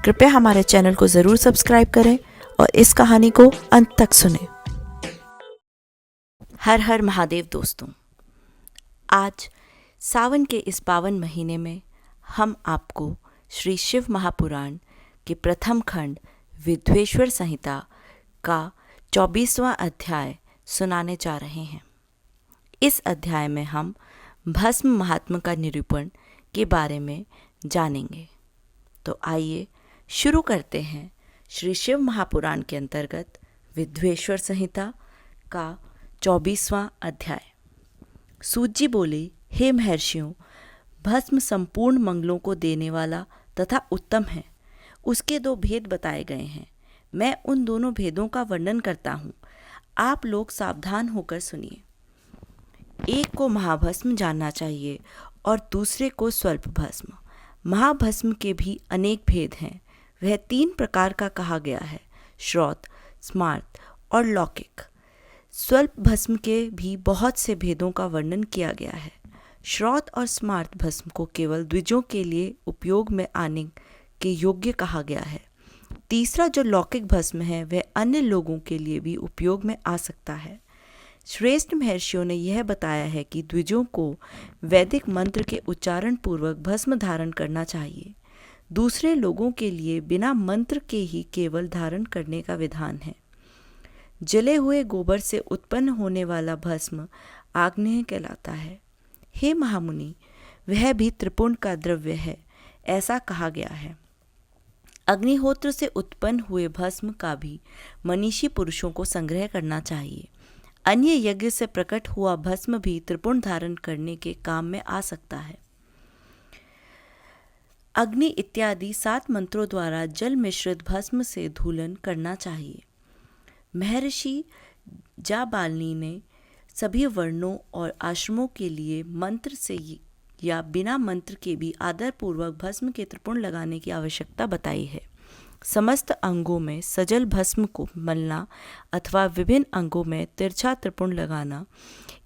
कृपया हमारे चैनल को ज़रूर सब्सक्राइब करें और इस कहानी को अंत तक सुनें। हर हर महादेव दोस्तों, आज सावन के इस पावन महीने में हम आपको श्री शिव महापुराण के प्रथम खंड विद्वेश्वर संहिता का 24वां अध्याय सुनाने जा रहे हैं। इस अध्याय में हम भस्म महात्म्य का निरूपण के बारे में जानेंगे। तो आइए शुरू करते हैं श्री शिव महापुराण के अंतर्गत विद्वेश्वर संहिता का 24वां अध्याय। सूत जी बोले, हे महर्षियों, भस्म संपूर्ण मंगलों को देने वाला तथा उत्तम है। उसके 2 भेद बताए गए हैं। मैं उन दोनों भेदों का वर्णन करता हूँ। आप लोग सावधान होकर सुनिए। एक को महाभस्म जानना चाहिए और दूसरे को स्वल्प भस्म। महाभस्म के भी अनेक भेद हैं। वह 3 प्रकार का कहा गया है, श्रौत, स्मार्त और लौकिक। स्वल्प भस्म के भी बहुत से भेदों का वर्णन किया गया है। श्रौत और स्मार्त भस्म को केवल द्विजों के लिए उपयोग में आने के योग्य कहा गया है। तीसरा जो लौकिक भस्म है वह अन्य लोगों के लिए भी उपयोग में आ सकता है। श्रेष्ठ महर्षियों ने यह बताया है कि द्विजों को वैदिक मंत्र के उच्चारण पूर्वक भस्म धारण करना चाहिए। दूसरे लोगों के लिए बिना मंत्र के ही केवल धारण करने का विधान है। जले हुए गोबर से उत्पन्न होने वाला भस्म आग्नेय कहलाता है। हे महामुनि, वह भी त्रिपुंड का द्रव्य है, ऐसा कहा गया है। अग्निहोत्र से उत्पन्न हुए भस्म का भी मनीषी पुरुषों को संग्रह करना चाहिए। अन्य यज्ञ से प्रकट हुआ भस्म भी त्रिपुंड धारण करने के काम में आ सकता है। अग्नि इत्यादि 7 मंत्रों द्वारा जल मिश्रित भस्म से धूलन करना चाहिए। महर्षि जाबालिनी ने सभी वर्णों और आश्रमों के लिए मंत्र से या बिना मंत्र के भी आदरपूर्वक भस्म के त्रिपुंड लगाने की आवश्यकता बताई है। समस्त अंगों में सजल भस्म को मलना अथवा विभिन्न अंगों में तिरछा त्रिपुंड लगाना,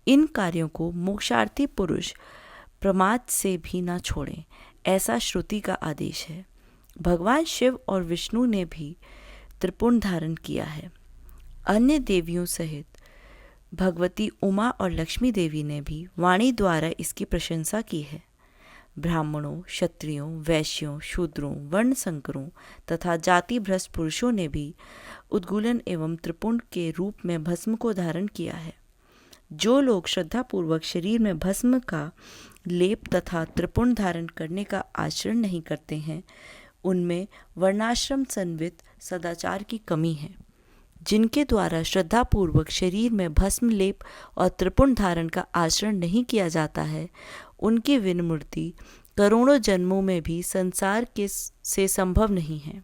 इन कार्यों को मोक्षार्थी पुरुष प्रमाद से भी न छोड़ें, ऐसा श्रुति का आदेश है। भगवान शिव और विष्णु ने भी त्रिपुंड धारण किया है। अन्य देवियों सहित भगवती उमा और लक्ष्मी देवी ने भी वाणी द्वारा इसकी प्रशंसा की है। ब्राह्मणों, क्षत्रियों, वैश्यों, शूद्रों, वर्ण संकरों तथा जाति भ्रष्ट पुरुषों ने भी उद्गूलन एवं त्रिपुंड के रूप में भस्म को धारण किया है। जो लोग श्रद्धापूर्वक शरीर में भस्म का लेप तथा त्रिपुंड धारण करने का आचरण नहीं करते हैं, उनमें वर्णाश्रम संवित सदाचार की कमी है। जिनके द्वारा श्रद्धापूर्वक शरीर में भस्म लेप और त्रिपुंड धारण का आचरण नहीं किया जाता है, उनकी विनम्रति करोड़ों जन्मों में भी संसार के से संभव नहीं है।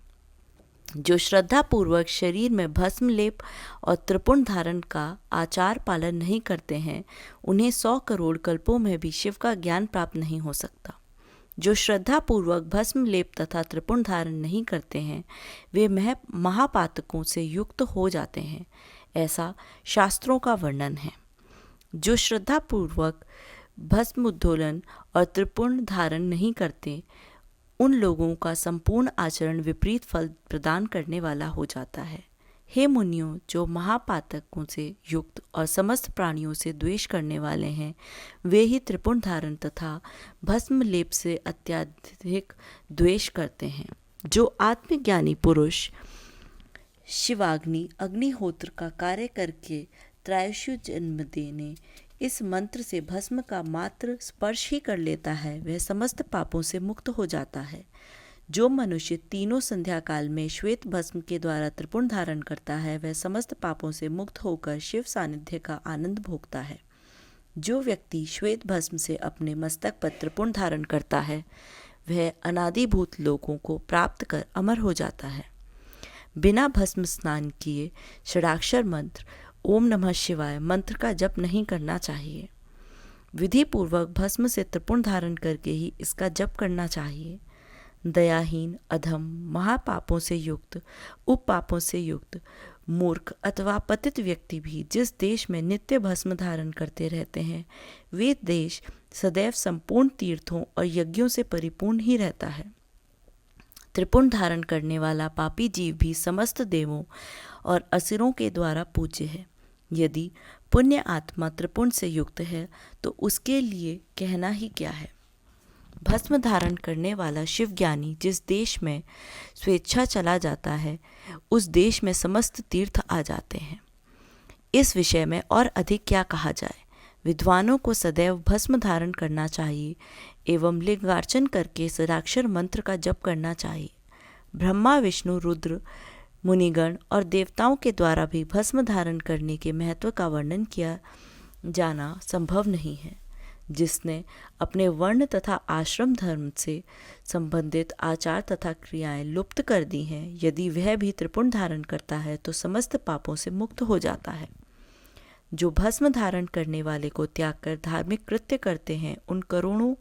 जो श्रद्धापूर्वक शरीर में भस्म लेप और त्रिपुंड धारण का आचार पालन नहीं करते हैं, उन्हें 100 करोड़ कल्पों में भी शिव का ज्ञान प्राप्त नहीं हो सकता। जो श्रद्धापूर्वक भस्म लेप तथा त्रिपुंड धारण नहीं करते हैं, वे महापातकों से युक्त हो जाते हैं, ऐसा शास्त्रों का वर्णन है। जो श्रद्धापूर्वक भस्म उद्धोलन और त्रिपुंड धारण नहीं करते, उन लोगों का संपूर्ण आचरण विपरीत फल प्रदान करने वाला हो जाता है। हे मुनियों, जो महापातकों से युक्त और समस्त प्राणियों से द्वेष करने वाले हैं, वे ही त्रिपुंड धारण तथा भस्म लेप से अत्यधिक द्वेष करते हैं। जो आत्मज्ञानी पुरुष शिवाग्नि अग्निहोत्र का कार्य करके त्रैशु जन्म देने इस मंत्र से भस्म का मात्र स्पर्श ही कर लेता है, वह समस्त पापों से मुक्त हो जाता है। जो मनुष्य तीनों संध्या काल में श्वेत भस्म के द्वारा त्रिपुंड धारण करता है, वह समस्त पापों से मुक्त होकर शिव सानिध्य का आनंद भोगता है। जो व्यक्ति श्वेत भस्म से अपने मस्तक पर त्रिपुंड धारण करता है, वह अनादिभूत लोकों को प्राप्त कर अमर हो जाता है। बिना भस्म स्नान किए षडाक्षर मंत्र ओम नमः शिवाय मंत्र का जप नहीं करना चाहिए। विधि पूर्वक भस्म से त्रिपुंड धारण करके ही इसका जप करना चाहिए। दयाहीन, अधम, महापापों से युक्त, उपपापों से युक्त, मूर्ख अथवा पतित व्यक्ति भी जिस देश में नित्य भस्म धारण करते रहते हैं, वे देश सदैव संपूर्ण तीर्थों और यज्ञों से परिपूर्ण ही रहता है त्रिपुण धारण करने वाला पापी जीव भी समस्त देवों और असुरों के द्वारा पूज्य है। यदि पुण्य आत्मा त्रिपुण से युक्त है तो उसके लिए कहना ही क्या है। भस्म धारण करने वाला शिव ज्ञानी जिस देश में स्वेच्छा चला जाता है उस देश में समस्त तीर्थ आ जाते हैं। इस विषय में और अधिक क्या कहा जाए। विद्वानों को सदैव भस्म धारण करना चाहिए एवं लिंगार्चन करके सदाक्षर मंत्र का जप करना चाहिए। ब्रह्मा, विष्णु, रुद्र, मुनिगण और देवताओं के द्वारा भी भस्म धारण करने के महत्व का वर्णन किया जाना संभव नहीं है। जिसने अपने वर्ण तथा आश्रम धर्म से संबंधित आचार तथा क्रियाएं लुप्त कर दी हैं, यदि वह भी त्रिपुण धारण करता है तो समस्त पापों से मुक्त हो जाता है। जो भस्म धारण करने वाले को त्याग कर धार्मिक कृत्य करते हैं उन करोड़ों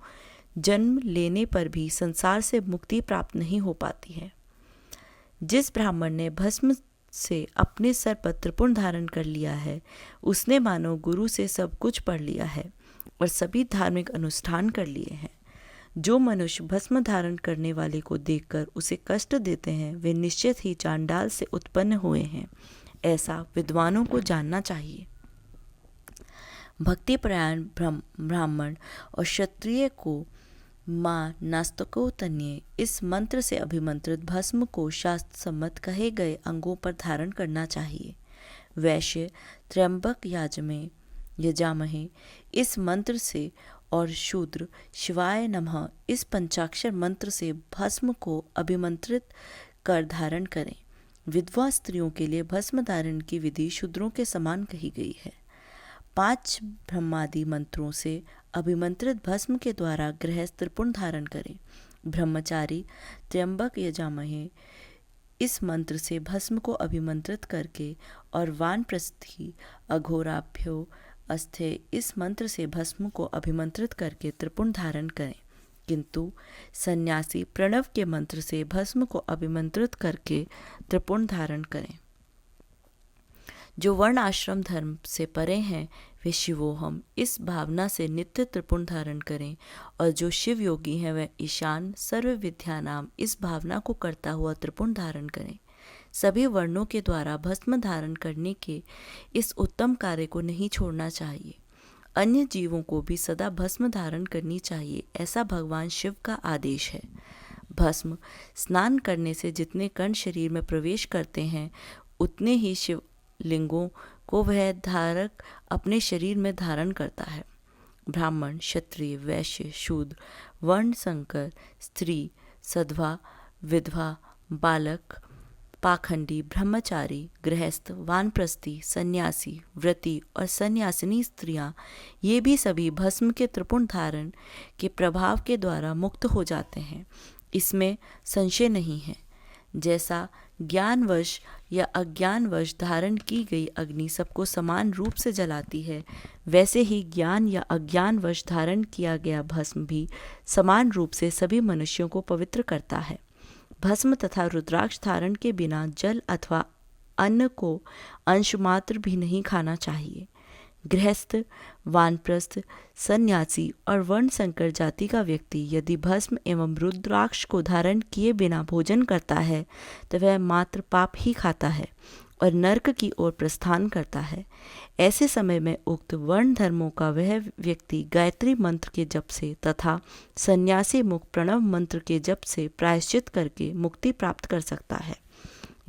जन्म लेने पर भी संसार से मुक्ति प्राप्त नहीं हो पाती है। जिस ब्राह्मण ने भस्म से अपने सर पर त्रिपुण धारण कर लिया है उसने मानो गुरु से सब कुछ पढ़ लिया है और सभी धार्मिक अनुष्ठान कर लिए हैं। जो मनुष्य भस्म धारण करने वाले को देखकर उसे कष्ट देते हैं वे निश्चित ही चांडाल से उत्पन्न हुए हैं, ऐसा विद्वानों को जानना चाहिए। भक्तिपरायण ब्राह्मण और क्षत्रिय को माँ नास्तको तन्ये इस मंत्र से अभिमंत्रित भस्म को शास्त्र सम्मत कहे गए अंगों पर धारण करना चाहिए। वैश्य त्र्यंबक यजामहे इस मंत्र से और शूद्र शिवाय नमः इस पंचाक्षर मंत्र से भस्म को अभिमंत्रित कर धारण करें। विधवा स्त्रियों के लिए भस्म धारण की विधि शूद्रों के समान कही गई है। 5 ब्रह्मादि मंत्रों से अभिमंत्रित भस्म के द्वारा गृहस्थ त्रिपुण धारण करें। ब्रह्मचारी त्र्यंबक यजामहे इस मंत्र से भस्म को अभिमंत्रित करके और वानप्रस्थी अघोराभ्यो अस्थे इस मंत्र से भस्म को अभिमंत्रित करके त्रिपुण धारण करें। किंतु सन्यासी प्रणव के मंत्र से भस्म को अभिमंत्रित करके त्रिपुण धारण करें। जो वर्ण आश्रम धर्म से परे हैं वे शिवोहम इस भावना से नित्य त्रिपुण धारण करें और जो शिव योगी हैं वह ईशान सर्व विद्या नाम इस भावना को करता हुआ त्रिपुण धारण करें। सभी वर्णों के द्वारा भस्म धारण करने के इस उत्तम कार्य को नहीं छोड़ना चाहिए। अन्य जीवों को भी सदा भस्म धारण करनी चाहिए, ऐसा भगवान शिव का आदेश है। भस्म स्नान करने से जितने कण शरीर में प्रवेश करते हैं उतने ही शिवलिंगों को वह धारक अपने शरीर में धारण करता है। ब्राह्मण, क्षत्रिय, वैश्य, शूद्र, वर्ण संकर, स्त्री, सधवा, विधवा, बालक, पाखंडी, ब्रह्मचारी, गृहस्थ, वानप्रस्थी, सन्यासी, व्रती और सन्यासिनी स्त्रियां ये भी सभी भस्म के त्रिपुण धारण के प्रभाव के द्वारा मुक्त हो जाते हैं, इसमें संशय नहीं है। जैसा ज्ञानवश या अज्ञानवश धारण की गई अग्नि सबको समान रूप से जलाती है, वैसे ही ज्ञान या अज्ञानवश धारण किया गया भस्म भी समान रूप से सभी मनुष्यों को पवित्र करता है। भस्म तथा रुद्राक्ष धारण के बिना जल अथवा अन्न को अंश मात्र भी नहीं खाना चाहिए। गृहस्थ, वानप्रस्थ, सन्यासी और वर्ण संकर जाति का व्यक्ति यदि भस्म एवं रुद्राक्ष को धारण किए बिना भोजन करता है तो वह मात्र पाप ही खाता है और नरक की ओर प्रस्थान करता है। ऐसे समय में उक्त वर्ण धर्मों का वह व्यक्ति गायत्री मंत्र के जप से तथा सन्यासी मुख प्रणव मंत्र के जप से प्रायश्चित करके मुक्ति प्राप्त कर सकता है।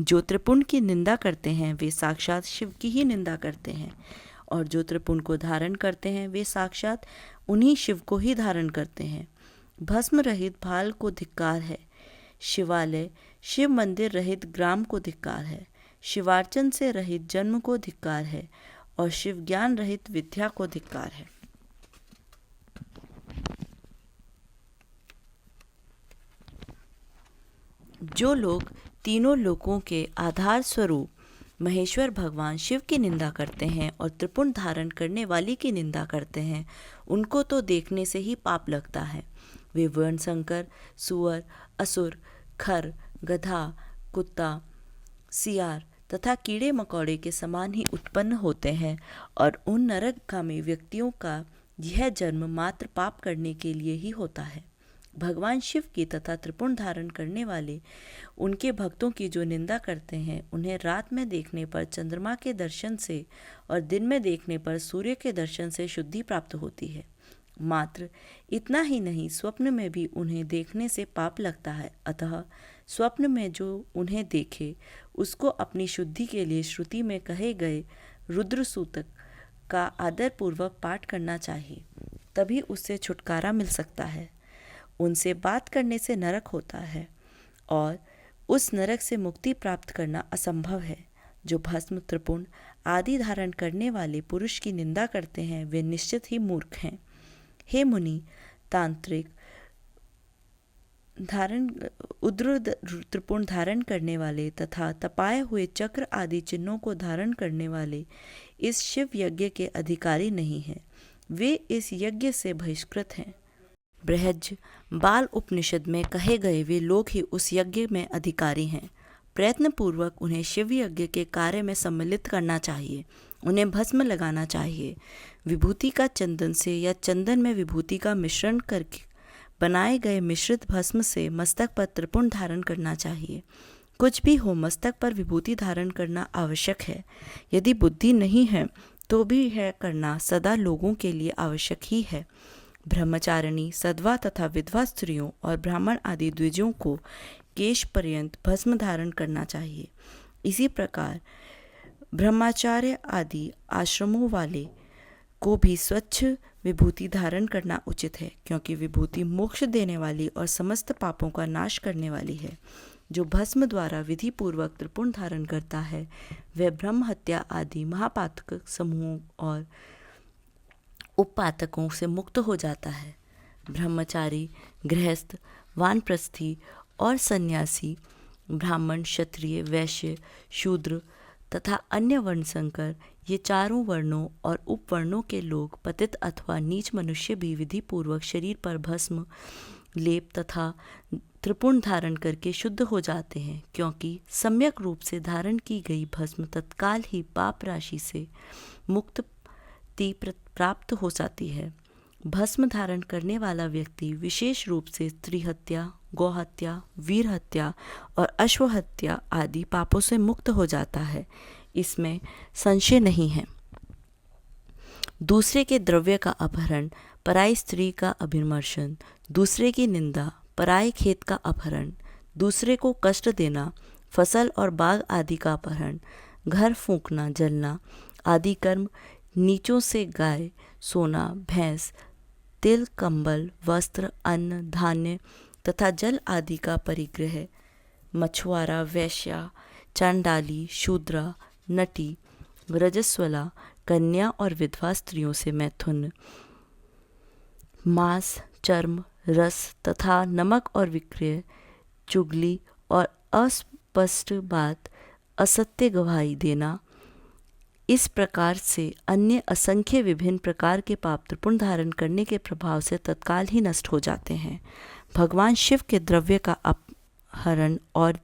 जो त्रिपुण की निंदा करते हैं वे साक्षात शिव की ही निंदा करते हैं और जो त्रिपुण को धारण करते हैं वे साक्षात उन्हीं शिव को ही धारण करते हैं। भस्म रहित भाल को धिक्कार है। शिवालय, शिव मंदिर रहित ग्राम को धिक्कार है। शिवार्चन से रहित जन्म को धिक्कार है और शिव ज्ञान रहित विद्या को धिक्कार है। जो लोग तीनों लोकों के आधार स्वरूप महेश्वर भगवान शिव की निंदा करते हैं और त्रिपुण धारण करने वाली की निंदा करते हैं उनको तो देखने से ही पाप लगता है। वे वर्ण संकर, सुअर, असुर, खर, गधा, कुत्ता, सियार तथा कीड़े मकोड़े के समान ही उत्पन्न होते हैं और उन नरकगामी व्यक्तियों का यह जन्म मात्र पाप करने के लिए ही होता है। भगवान शिव की तथा त्रिपुण धारण करने वाले उनके भक्तों की जो निंदा करते हैं, उन्हें रात में देखने पर चंद्रमा के दर्शन से और दिन में देखने पर सूर्य के दर्शन से शुद्धि प्राप्त होती है। मात्र इतना ही नहीं, स्वप्न में भी उन्हें देखने से पाप लगता है। अतः स्वप्न में जो उन्हें देखे उसको अपनी शुद्धि के लिए श्रुति में कहे गए रुद्र सूतक का आदरपूर्वक पाठ करना चाहिए, तभी उससे छुटकारा मिल सकता है। उनसे बात करने से नरक होता है और उस नरक से मुक्ति प्राप्त करना असंभव है। जो भस्म, त्रिपुण आदि धारण करने वाले पुरुष की निंदा करते हैं, वे निश्चित ही मूर्ख हैं। हे मुनि, तांत्रिक उद्र त्रिपुण धारण करने वाले तथा तपाए हुए चक्र आदि चिन्हों को धारण करने वाले इस शिव यज्ञ के अधिकारी नहीं हैं। वे इस यज्ञ से बहिष्कृत हैं। बृहज बाल उपनिषद में कहे गए वे लोग ही उस यज्ञ में अधिकारी हैं। प्रयत्न पूर्वक उन्हें शिव यज्ञ के कार्य में सम्मिलित करना चाहिए। उन्हें भस्म लगाना चाहिए। विभूति का चंदन से या चंदन में विभूति का मिश्रण करके बनाए गए मिश्रित भस्म से मस्तक पर त्रिपुण धारण करना चाहिए। कुछ भी हो, मस्तक पर विभूति धारण करना आवश्यक है। यदि बुद्धि नहीं है तो भी यह करना सदा लोगों के लिए आवश्यक ही है। ब्रह्मचारिणी, सधवा तथा विधवा स्त्रियों और ब्राह्मण आदि द्विजों को केश पर्यंत भस्म धारण करना चाहिए। इसी प्रकार ब्रह्मचार्य आदि आश्रमों वाले को भी स्वच्छ विभूति धारण करना उचित है, क्योंकि विभूति मोक्ष देने वाली और समस्त पापों का नाश करने वाली है। जो भस्म द्वारा विधि पूर्वक त्रिपुण धारण करता है, वह ब्रह्म हत्या आदि महापातक समूहों और उपपातकों से मुक्त हो जाता है। ब्रह्मचारी, गृहस्थ, वानप्रस्थी और सन्यासी, ब्राह्मण, क्षत्रिय, वैश्य, शूद्र तथा अन्य वर्ण संकर, ये चारों वर्णों और उपवर्णों के लोग, पतित अथवा नीच मनुष्य भी विधि पूर्वक शरीर पर भस्म लेप तथा त्रिपुण धारण करके शुद्ध हो जाते हैं, क्योंकि सम्यक रूप से धारण की गई भस्म तत्काल ही पाप राशि से मुक्ति प्राप्त हो जाती है। भस्म धारण करने वाला व्यक्ति विशेष रूप से स्त्री हत्या, गौ हत्या, वीर हत्या और अश्व हत्या आदि पापों से मुक्त हो जाता है, इसमें संशय नहीं है। दूसरे के द्रव्य का अपहरण, पराई स्त्री का अभिमर्शन, दूसरे की निंदा, पराए खेत का अपहरण, दूसरे को कष्ट देना, फसल और बाग आदि का अपहरण, घर फूंकना, जलना आदि कर्म, नीचों से गाय, सोना, भैंस, तिल, कंबल, वस्त्र, अन्न, धान्य तथा जल आदि का परिग्रह, मछुआरा, वैश्या, चांडाली, शूद्रा, नटी, रजस्वला, कन्या और विधवा स्त्रियों से मैथुन, मांस, चर्म, रस तथा नमक और विक्रय, चुगली और अस्पष्ट बात, असत्य गवाही देना, इस प्रकार से अन्य असंख्य विभिन्न प्रकार के पाप त्रिपुण धारण करने के प्रभाव से तत्काल ही नष्ट हो जाते हैं। भगवान शिव के द्रव्य का अपहरण और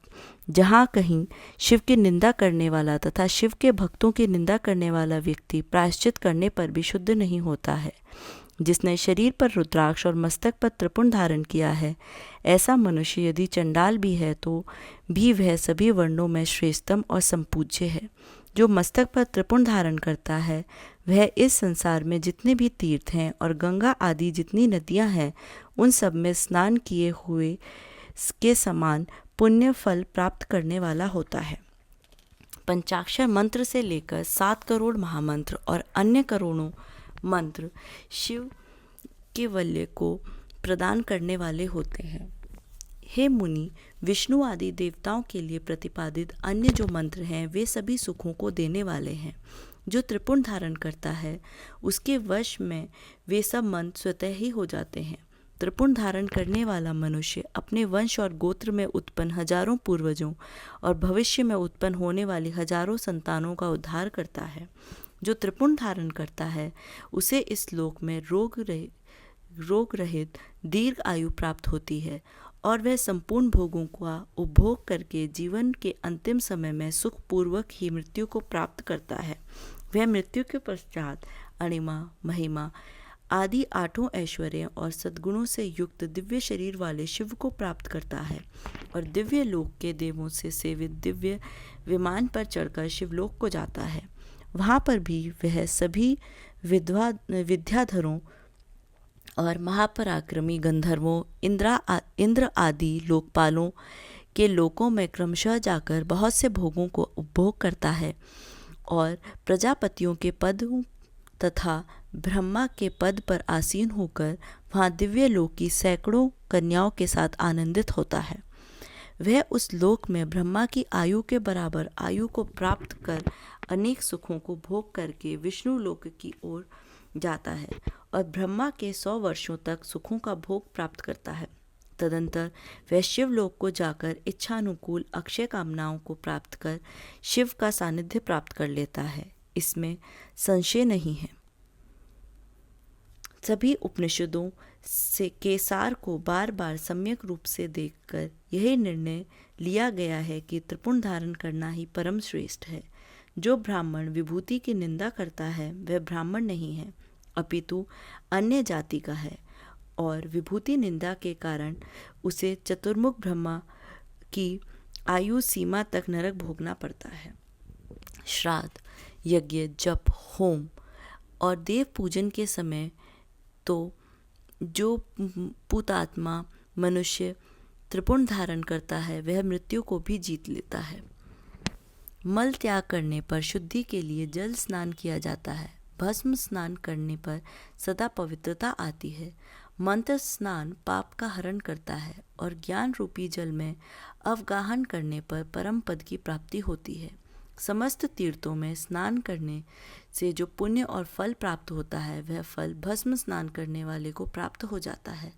जहाँ कहीं शिव की निंदा करने वाला तथा शिव के भक्तों की निंदा करने वाला व्यक्ति प्रायश्चित करने पर भी शुद्ध नहीं होता है। जिसने शरीर पर रुद्राक्ष और मस्तक पर त्रिपुण धारण किया है, ऐसा मनुष्य यदि चंडाल भी है तो भी वह सभी वर्णों में श्रेष्ठतम और संपूज्य है। जो मस्तक पर त्रिपुण धारण करता है, वह इस संसार में जितने भी तीर्थ हैं और गंगा आदि जितनी नदियां हैं, उन सब में स्नान किए हुए के समान पुण्य फल प्राप्त करने वाला होता है। पंचाक्षर मंत्र से लेकर 7 करोड़ महामंत्र और अन्य करोड़ों मंत्र शिव के वल्य को प्रदान करने वाले होते हैं। हे मुनि, विष्णु आदि देवताओं के लिए प्रतिपादित अन्य जो मंत्र हैं, वे सभी सुखों को देने वाले हैं। जो त्रिपुण धारण करता है, उसके वश में वे सब मंत्र स्वतः ही हो जाते हैं। त्रिपुण धारण करने वाला मनुष्य अपने वंश और गोत्र में उत्पन्न हजारों पूर्वजों और भविष्य में उत्पन्न होने वाली हजारों संतानों का उद्धार करता है। जो त्रिपुण धारण करता है, उसे इस लोक में रोग रहित दीर्घ आयु प्राप्त होती है और वह संपूर्ण भोगों का उपभोग करके जीवन के अंतिम समय में सुखपूर्वक ही मृत्यु को प्राप्त करता है। वह मृत्यु के पश्चात अणिमा, महिमा आदि आठों ऐश्वर्य और सद्गुणों से युक्त दिव्य शरीर वाले शिव को प्राप्त करता है और दिव्य लोक के देवों से सेवित दिव्य विमान पर चढ़कर शिवलोक को जाता है। वहाँ पर भी वह सभी विद्याधरों और महापराक्रमी गंधर्वों, इंद्र आदि लोकपालों के लोकों में क्रमशः जाकर बहुत से भोगों को उपभोग करता है और प्रजापतियों के पद तथा ब्रह्मा के पद पर आसीन होकर वहाँ दिव्य लोक की सैकड़ों कन्याओं के साथ आनंदित होता है। वह उस लोक में ब्रह्मा की आयु के बराबर आयु को प्राप्त कर अनेक सुखों को भोग करके विष्णु लोक की ओर जाता है और ब्रह्मा के 100 वर्षों तक सुखों का भोग प्राप्त करता है। तदंतर वह शिवलोक को जाकर इच्छानुकूल अक्षय कामनाओं को प्राप्त कर शिव का सानिध्य प्राप्त कर लेता है। इसमें संशय नहीं है। सभी उपनिषदों के सार को बार बार सम्यक रूप से देखकर यही निर्णय लिया गया है कि त्रिपुण धारण करना ही परम श्रेष्ठ है। जो ब्राह्मण विभूति की निंदा करता है वह ब्राह्मण नहीं है, अपितु अन्य जाति का है और विभूति निंदा के कारण उसे चतुर्मुख ब्रह्मा की आयु सीमा तक नरक भोगना पड़ता है। श्राद्ध, यज्ञ, जप, होम और देव पूजन के समय तो जो पूतात्मा मनुष्य त्रिपुण धारण करता है वह मृत्यु को भी जीत लेता है। मल त्याग करने पर शुद्धि के लिए जल स्नान किया जाता है। भस्म स्नान करने पर सदा पवित्रता आती है। मंत्र स्नान पाप का हरण करता है और ज्ञान रूपी जल में अवगाहन करने पर परम पद की प्राप्ति होती है। समस्त तीर्थों में स्नान करने से जो पुण्य और फल प्राप्त होता है वह फल भस्म स्नान करने वाले को प्राप्त हो जाता है।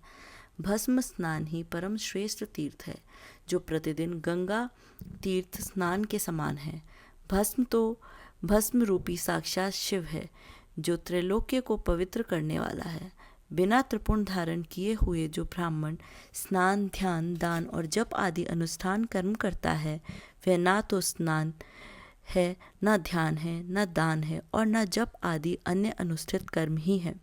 भस्म स्नान ही परम श्रेष्ठ तीर्थ है जो प्रतिदिन गंगा तीर्थ स्नान के समान है। भस्म रूपी साक्षात शिव है जो त्रैलोक्य को पवित्र करने वाला है। बिना त्रिपुण धारण किए हुए जो ब्राह्मण स्नान, ध्यान, दान और जप आदि अनुष्ठान कर्म करता है वह ना तो स्नान है, न ध्यान है, न दान है और न जप आदि अन्य अनुष्ठित कर्म ही है।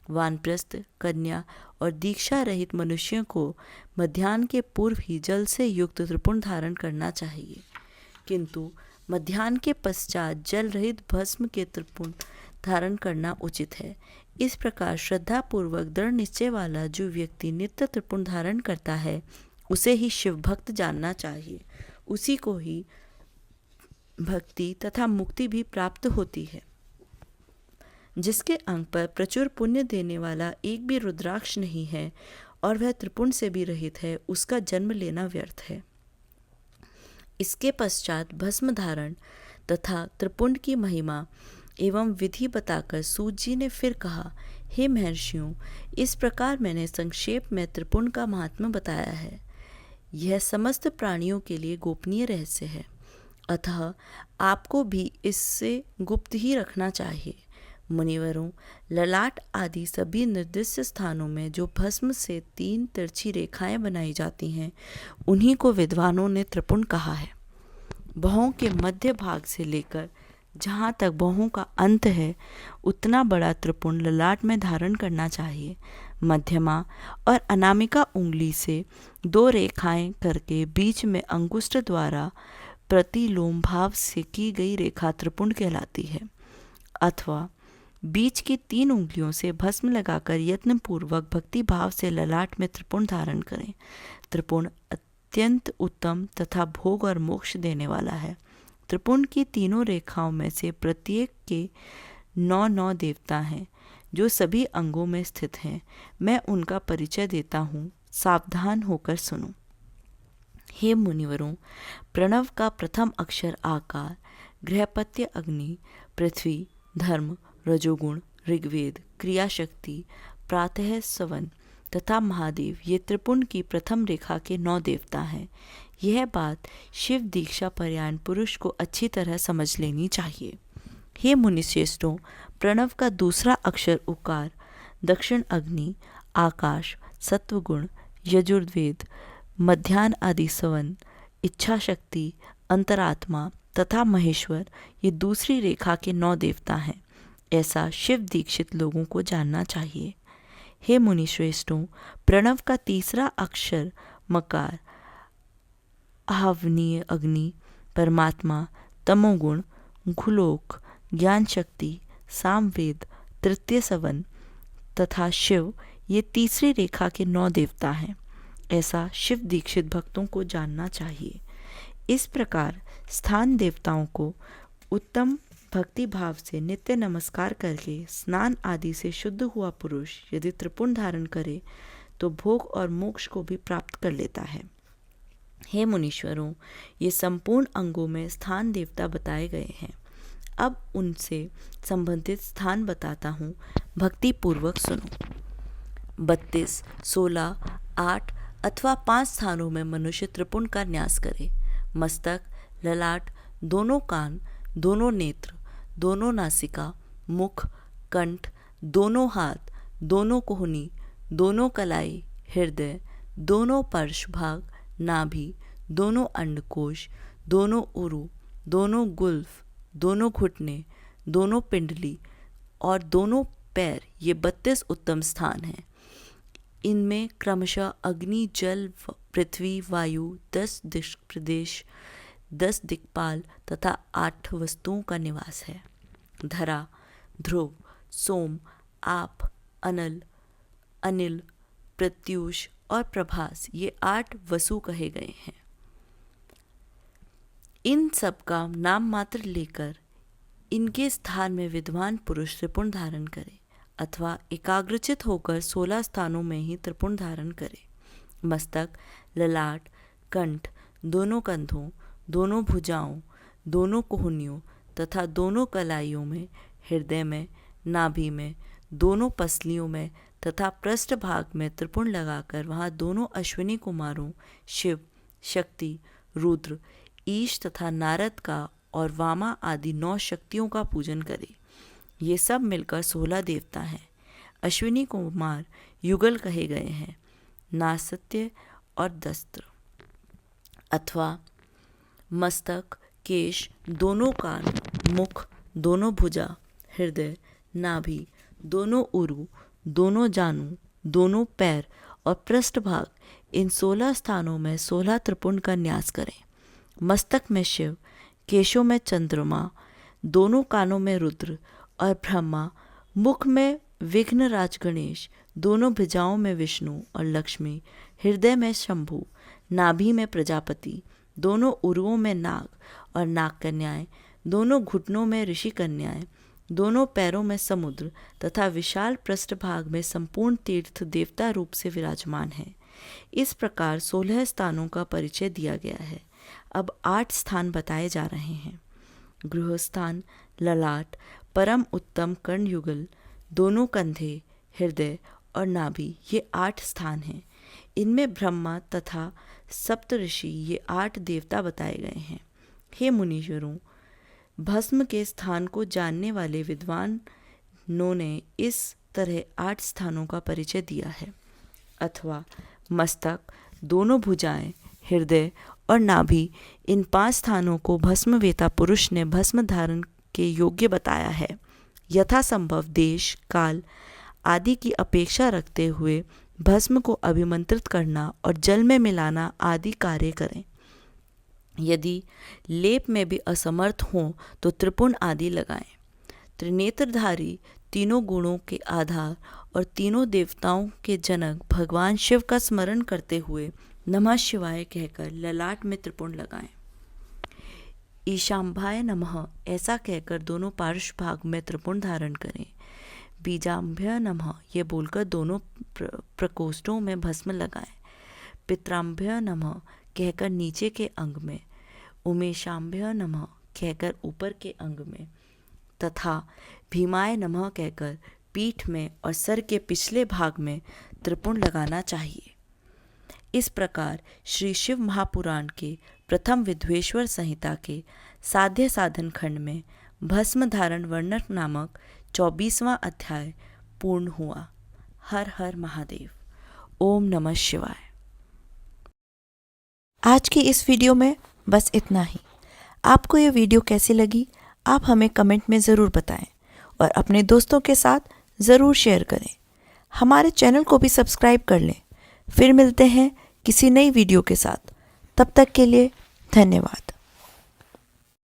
वानप्रस्थ, कन्या और दीक्षा रहित मनुष्यों को मध्याह्न के पूर्व ही जल से युक्त त्रिपुण धारण करना चाहिए, किंतु मध्याह्न के पश्चात जल रहित भस्म के त्रिपुण धारण करना उचित है। इस प्रकार श्रद्धा पूर्वक दृढ़ निश्चय वाला जो व्यक्ति नित्य त्रिपुण धारण करता है उसे ही शिव भक्त जानना चाहिए। उसी को ही भक्ति तथा मुक्ति भी प्राप्त होती है। जिसके अंग पर प्रचुर पुण्य देने वाला एक भी रुद्राक्ष नहीं है और वह त्रिपुण से भी रहित है, उसका जन्म लेना व्यर्थ है। इसके पश्चात भस्म धारण तथा त्रिपुण की महिमा एवं विधि बताकर सूत जी ने फिर कहा, हे महर्षियों, इस प्रकार मैंने संक्षेप में त्रिपुण का महात्म्य बताया है। यह समस्त प्राणियों के लिए गोपनीय रहस्य है, अतः आपको भी इससे गुप्त ही रखना चाहिए। मुनिवरों, ललाट आदि सभी निर्दिष्ट स्थानों में जो भस्म से 3 तिरछी रेखाएं बनाई जाती हैं उन्हीं को विद्वानों ने त्रिपुण कहा है। बाहों के मध्य भाग से लेकर जहाँ तक बाहों का अंत है उतना बड़ा त्रिपुण ललाट में धारण करना चाहिए। मध्यमा और अनामिका उंगली से 2 रेखाएं करके बीच में अंगुष्ठ द्वारा प्रतिलोम भाव से की गई रेखा त्रिपुण कहलाती है। अथवा बीच की 3 उंगलियों से भस्म लगाकर यत्नपूर्वक भक्ति भाव से ललाट में त्रिपुण धारण करें। त्रिपुण अत्यंत उत्तम तथा भोग और मोक्ष देने वाला है। त्रिपुण की 3 रेखाओं में से प्रत्येक के 9 देवता हैं जो सभी अंगों में स्थित हैं। मैं उनका परिचय देता हूँ, सावधान होकर सुनो। हे मुनिवरों, प्रणव का प्रथम अक्षर आकार, गृहपत्य अग्नि, पृथ्वी, धर्म, रजोगुण, ऋग्वेद, क्रियाशक्ति, प्रातः सवन तथा महादेव ये त्रिपुण की प्रथम रेखा के 9 देवता हैं। यह बात शिव दीक्षा परायण पुरुष को अच्छी तरह समझ लेनी चाहिए। हे मुनिश्रेष्ठों, प्रणव का दूसरा अक्षर उकार, दक्षिण अग्नि, आकाश, सत्वगुण, यजुर्वेद, मध्याह्न आदि सवन, इच्छा शक्ति, अंतरात्मा तथा महेश्वर ये दूसरी रेखा के 9 देवता हैं। ऐसा शिव दीक्षित लोगों को जानना चाहिए। हे मुनि श्रेष्ठों, प्रणव का तीसरा अक्षर मकार, आहवनीय अग्नि, परमात्मा, तमोगुण, घुलोक, ज्ञान शक्ति, सामवेद, तृतीय सवन तथा शिव, ये तीसरी रेखा के 9 देवता हैं। ऐसा शिव दीक्षित भक्तों को जानना चाहिए। इस प्रकार स्थान देवताओं को उत्तम भक्ति भाव से नित्य नमस्कार करके स्नान आदि से शुद्ध हुआ पुरुष यदि त्रिपुंड धारण करे तो भोग और मोक्ष को भी प्राप्त कर लेता है। हे मुनीश्वरों, ये संपूर्ण अंगों में स्थान देवता बताए गए हैं। अब उनसे संबंधित स्थान बताता हूँ, भक्ति पूर्वक सुनो। 32, 16, 8 अथवा 5 स्थानों में मनुष्य त्रिपुंड का न्यास करे। मस्तक, ललाट, दोनों कान, दोनों नेत्र, दोनों नासिका, मुख, कंठ, दोनों हाथ, दोनों कोहनी, दोनों कलाई, हृदय, दोनों पर्श भाग, नाभि, दोनों अंडकोश, दोनों उरु, दोनों गुल्फ, दोनों घुटने, दोनों पिंडली और दोनों पैर, ये 32 उत्तम स्थान हैं। इनमें क्रमशः अग्नि, जल, पृथ्वी, वायु, 10 दिक् प्रदेश, 10 दिक्पाल तथा 8 वस्तुओं का निवास है। धरा, ध्रुव, सोम, आप, अनल, अनिल, प्रत्यूष और प्रभास, ये 8 वसु कहे गए हैं। इन सब का नाम मात्र लेकर इनके स्थान में विद्वान पुरुष त्रिपुंड धारण करे अथवा एकाग्रचित होकर 16 स्थानों में ही त्रिपुंड धारण करे। मस्तक, ललाट, कंठ, दोनों कंधों, दोनों भुजाओं, दोनों कोहनियों तथा दोनों कलाइयों में, हृदय में, नाभि में, दोनों पसलियों में तथा पृष्ठ भाग में त्रिपुंड लगाकर वहाँ दोनों अश्विनी कुमारों शिव, शक्ति, रुद्र, ईश तथा नारद का और वामा आदि 9 शक्तियों का पूजन करे। ये सब मिलकर 16 देवता हैं। अश्विनी कुमार युगल कहे गए हैं, नासत्य और दस्त्र अथवा मस्तक, केश, दोनों कान, मुख, दोनों भुजा, हृदय, नाभि, दोनों उरु, दोनों जानू, दोनों पैर और पृष्ठभाग, इन 16 स्थानों में 16 त्रिपुंड का न्यास करें। मस्तक में शिव, केशों में चंद्रमा, दोनों कानों में रुद्र और ब्रह्मा, मुख में विघ्नराज गणेश, दोनों भुजाओं में विष्णु और लक्ष्मी, हृदय में शंभु, नाभि में प्रजापति, दोनों उरुओं में नाग और नाग कन्याएं, दोनों घुटनों में ऋषि कन्याएं, दोनों पैरों में समुद्र तथा विशाल पृष्ठभाग में संपूर्ण तीर्थ देवता रूप से विराजमान है। इस प्रकार 16 स्थानों का परिचय दिया गया है। अब 8 स्थान बताए जा रहे हैं। गृहस्थान, ललाट, परम उत्तम कर्णयुगल, दोनों कंधे, हृदय और नाभि, ये 8 स्थान हैं। इनमें ब्रह्मा तथा सप्तऋषि, ये 8 देवता बताए गए हैं। हे मुनीश्वरों, भस्म के स्थान को जानने वाले विद्वानों ने इस तरह 8 स्थानों का परिचय दिया है। अथवा मस्तक, दोनों भुजाएं, हृदय और नाभि, इन 5 स्थानों को भस्मवेता पुरुष ने भस्म धारण के योग्य बताया है। यथासंभव देश, काल आदि की अपेक्षा रखते हुए भस्म को अभिमंत्रित करना और जल में मिलाना आदि कार्य करें। यदि लेप में भी असमर्थ हों तो त्रिपुंड आदि लगाएं। त्रिनेत्रधारी, तीनों गुणों के आधार और तीनों देवताओं के जनक भगवान शिव का स्मरण करते हुए नमः शिवाय कहकर ललाट में त्रिपुंड लगाएं। ईशाम्भाय नमः ऐसा कहकर दोनों पार्श्व भाग में त्रिपुंड धारण करें। बीजाम्भ्य नमः ये बोलकर दोनों प्रकोष्ठों में भस्म लगाएं। पित्राम्भ्य नमः कहकर नीचे के अंग में, उमेशाम्भ्य नमः कहकर ऊपर के अंग में तथा भीमाय नमः कहकर पीठ में और सर के पिछले भाग में त्रिपुंड लगाना चाहिए। इस प्रकार श्री शिव महापुराण के प्रथम विद्वेश्वर संहिता के साध्य साधन खंड में भस्म धारण वर्णन नामक 24वां अध्याय पूर्ण हुआ। हर हर महादेव। ओम नमः शिवाय। आज की इस वीडियो में बस इतना ही। आपको ये वीडियो कैसी लगी आप हमें कमेंट में ज़रूर बताएं और अपने दोस्तों के साथ ज़रूर शेयर करें। हमारे चैनल को भी सब्सक्राइब कर लें। फिर मिलते हैं किसी नई वीडियो के साथ। तब तक के लिए धन्यवाद।